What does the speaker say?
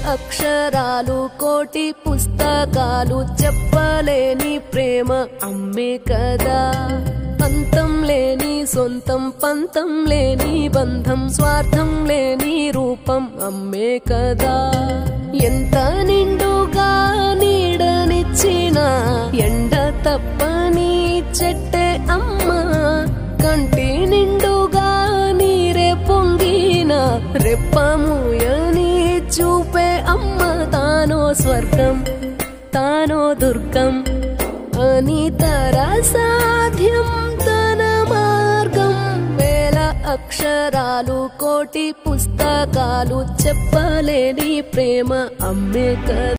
అక్షరాలు కోటి పుస్తకాలు చెప్పలేని ప్రేమ అమ్మే కదా అంతం లేని సొంతం పంతం లేని బంధం స్వార్థం లేని రూపం అమ్మే కదా ఎంత నిండుగా నీడనిచ్చిన ఎండ తప్పని చెట్టే అమ్మ కంటి నిండుగా నీరే పొంగిన రెప్పముయని చూపే అమ్మ తానో స్వర్గం తానో దుర్గం అని సాధ్యం తన మార్గం వేల అక్షరాలు కోటి పుస్తకాలు చెప్పలేని ప్రేమ అమ్మే కదా